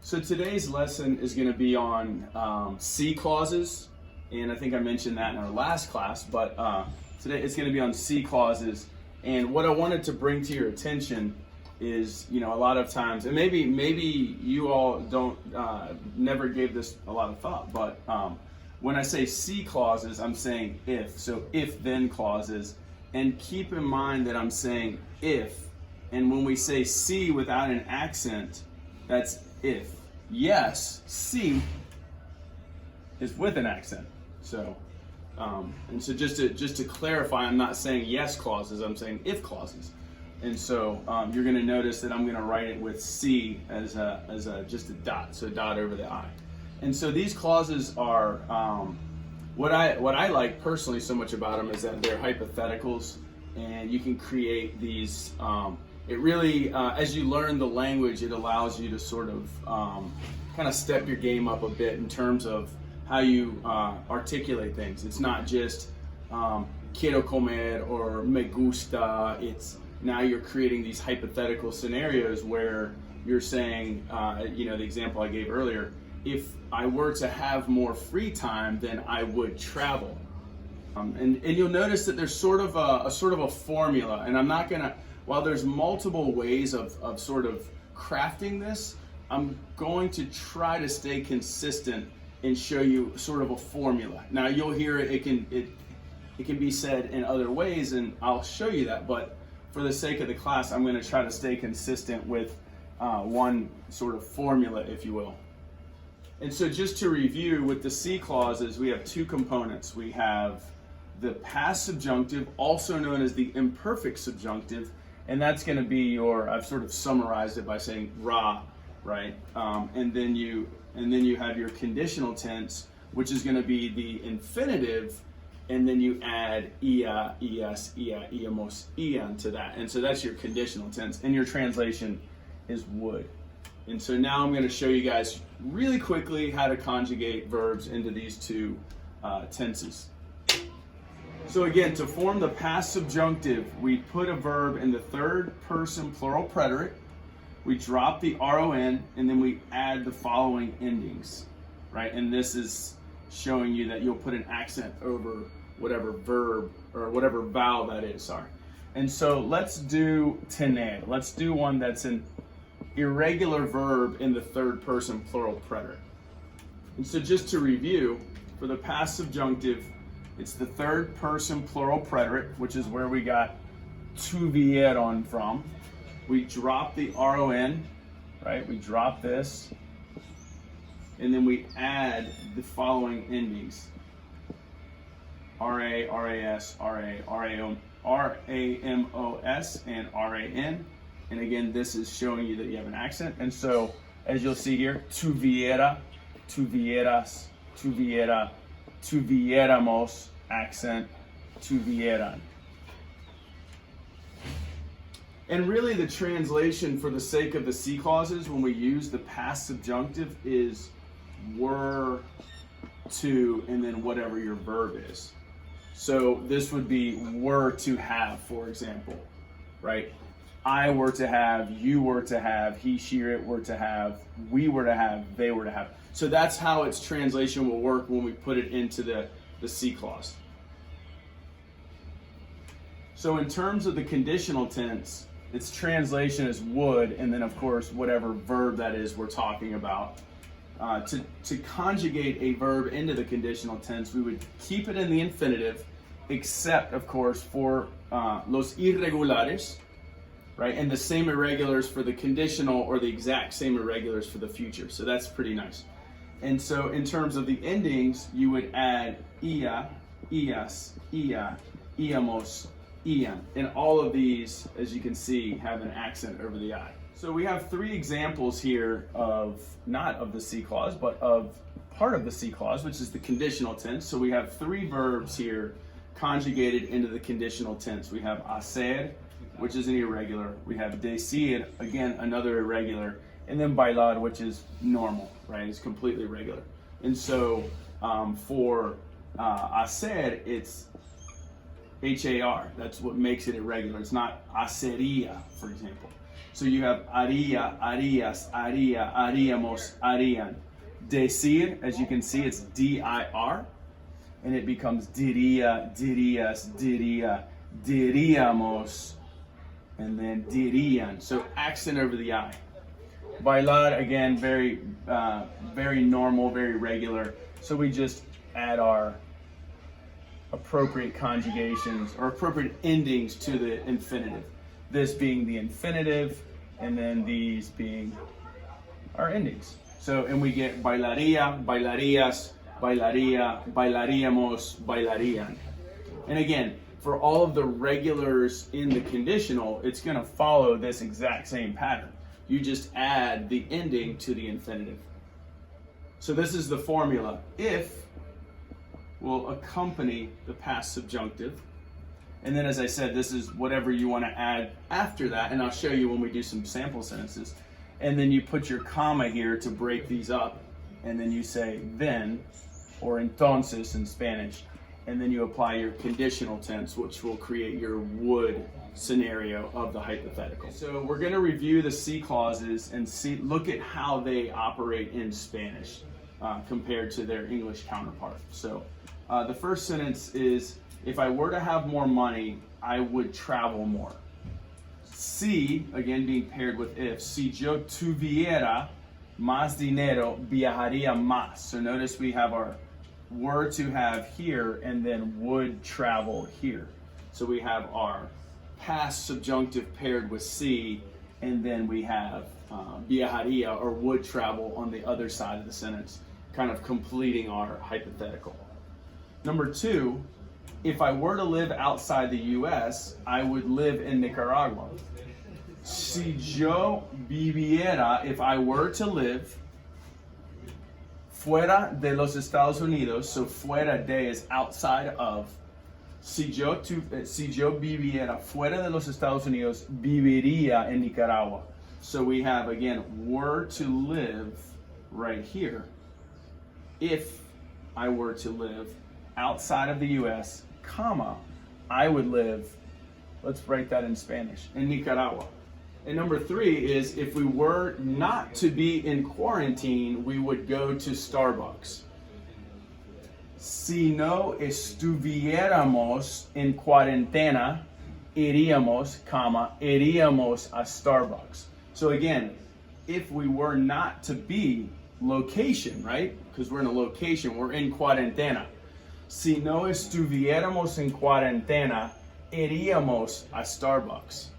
So today's lesson is going to be on C clauses, and I think I mentioned that in our last class, but today it's going to be on C clauses. And what I wanted to bring to your attention is, a lot of times, and maybe you all don't never gave this a lot of thought, but when I say C clauses, I'm saying if, so if-then clauses, and keep in mind that I'm saying if, and when we say C without an accent, that's if. Yes, C is with an accent. So, and so just to clarify, I'm not saying yes clauses, I'm saying if clauses. And so you're going to notice that I'm going to write it with C as just a dot, so a dot over the I. And so these clauses are what I like personally so much about them is that they're hypotheticals, and you can create these. It really, as you learn the language, it allows you to sort of kind of step your game up a bit in terms of how you articulate things. It's not just quiero comer or me gusta. It's now you're creating these hypothetical scenarios where you're saying, the example I gave earlier, if I were to have more free time, then I would travel. And you'll notice that there's sort of a formula, and I'm not gonna. While there's multiple ways of sort of crafting this, I'm going to try to stay consistent and show you sort of a formula. Now you'll hear it can be said in other ways, and I'll show you that, but for the sake of the class, I'm going to try to stay consistent with one sort of formula, if you will. And so just to review, with the C clauses, we have two components. We have the past subjunctive, also known as the imperfect subjunctive, and that's going to be I've sort of summarized it by saying ra, right? And then you have your conditional tense, which is going to be the infinitive, and then you add ia, ias, ia, iamos, ian to that. And so that's your conditional tense, and your translation is would. And so now I'm going to show you guys really quickly how to conjugate verbs into these two tenses. So again, to form the past subjunctive, we put a verb in the third person plural preterite, we drop the RON, and then we add the following endings, right? And this is showing you that you'll put an accent over whatever verb or whatever vowel that is, sorry. And so let's do tener. Let's do one that's an irregular verb in the third person plural preterite. And so just to review, for the past subjunctive, it's the third person plural preterite, which is where we got tuvieron from. We drop the RON, right? We drop this, and then we add the following endings. RA, RAS, RA, RAMOS, and RAN. And again, this is showing you that you have an accent. And so, as you'll see here, tuviera, tuvieras, tuviera, tuviéramos, accent, tuvieran. And really the translation for the sake of the C clauses when we use the past subjunctive is were to and then whatever your verb is. So this would be were to have, for example, right? I were to have, you were to have, he, she, it were to have, we were to have, they were to have. So that's how its translation will work when we put it into the C clause. So in terms of the conditional tense, its translation is would, and then of course whatever verb that is we're talking about. To conjugate a verb into the conditional tense, we would keep it in the infinitive, except of course for los irregulares, right? And the same irregulars for the conditional, or the exact same irregulars for the future. So that's pretty nice. And so in terms of the endings, you would add ia, ias, ia, iamos, ian. And all of these, as you can see, have an accent over the I. So we have three examples here of, not of the C clause, but of part of the C clause, which is the conditional tense. So we have three verbs here conjugated into the conditional tense. We have hacer, which is an irregular. We have decir, again, another irregular. And then bailar, which is normal, right? It's completely regular. And so for hacer, it's HAR. That's what makes it irregular. It's not hacería, for example. So you have haría, harías, haría, haríamos, harían. Decir, as you can see, it's D-I-R, and it becomes diría, dirías, diría, diríamos, and then dirían. So accent over the I. Bailar, again, very normal, very regular. So we just add our appropriate conjugations or appropriate endings to the infinitive. This being the infinitive, and then these being our endings. So, and we get bailaría, bailarías, bailaría, bailaríamos, bailarían. And again, for all of the regulars in the conditional, it's going to follow this exact same pattern. You just add the ending to the infinitive. So this is the formula. If will accompany the past subjunctive. And then, as I said, this is whatever you want to add after that, and I'll show you when we do some sample sentences. And then you put your comma here to break these up, and then you say then, or entonces in Spanish, and then you apply your conditional tense, which will create your would scenario of the hypothetical. So we're going to review the C clauses and look at how they operate in Spanish compared to their English counterpart. So the first sentence is, if I were to have more money, I would travel more. Si, again being paired with if, si yo tuviera más dinero, viajaría más. So notice we have our were to have here and then would travel here. So we have our past subjunctive paired with si, and then we have viajaría or would travel on the other side of the sentence, kind of completing our hypothetical. Number two, if I were to live outside the US, I would live in Nicaragua. Si yo viviera, if I were to live fuera de los Estados Unidos, so fuera de is outside of. Si yo viviera fuera de los Estados Unidos, viviría en Nicaragua. So we have, again, were to live right here. If I were to live outside of the US, comma, I would live, let's write that in Spanish, in Nicaragua. And number three is, if we were not to be in quarantine, we would go to Starbucks. Si no estuviéramos en cuarentena, iríamos, iríamos a Starbucks. So again, if we were not to be, location, right? Because we're in a location, we're in cuarentena. Si no estuviéramos en cuarentena, iríamos a Starbucks.